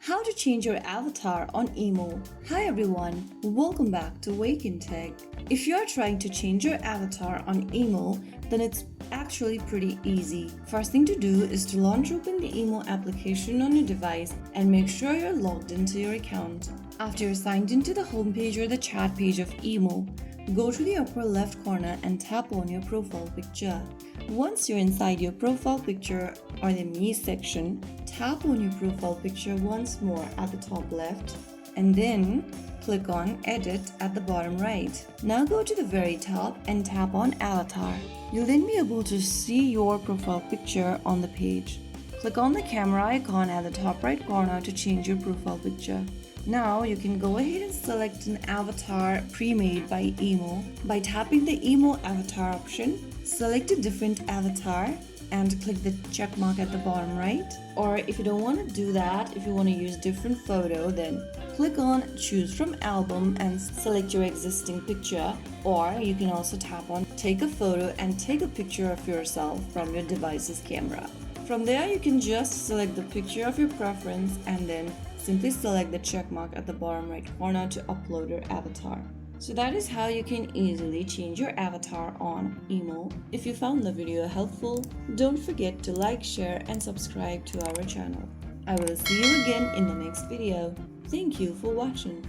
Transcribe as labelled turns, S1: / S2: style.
S1: How to change your avatar on IMO. Hi everyone, welcome back to Wake&Tech. If you are trying to change your avatar on IMO, then it's actually pretty easy. First thing to do is to launch open the IMO application on your device and make sure you're logged into your account. After you're signed into the homepage or the chat page of IMO, go to the upper left corner and tap on your profile picture. Once you're inside your profile picture or the Me section, tap on your profile picture once more at the top left and then click on Edit at the bottom right. Now go to the very top and tap on Avatar. You'll then be able to see your profile picture on the page. Click on the camera icon at the top right corner to change your profile picture. Now you can go ahead and select an avatar pre-made by IMO by tapping the IMO avatar option. Select a different avatar and click the check mark at the bottom right. Or if you don't want to do that, if you want to use different photo, then click on choose from album and select your existing picture. Or you can also tap on take a photo and take a picture of yourself from your device's camera. From there you can just select the picture of your preference and then simply select the check mark at the bottom right corner to upload your avatar. So that is how you can easily change your avatar on IMO. If you found the video helpful, don't forget to like, share and subscribe to our channel. I will see you again in the next video. Thank you for watching.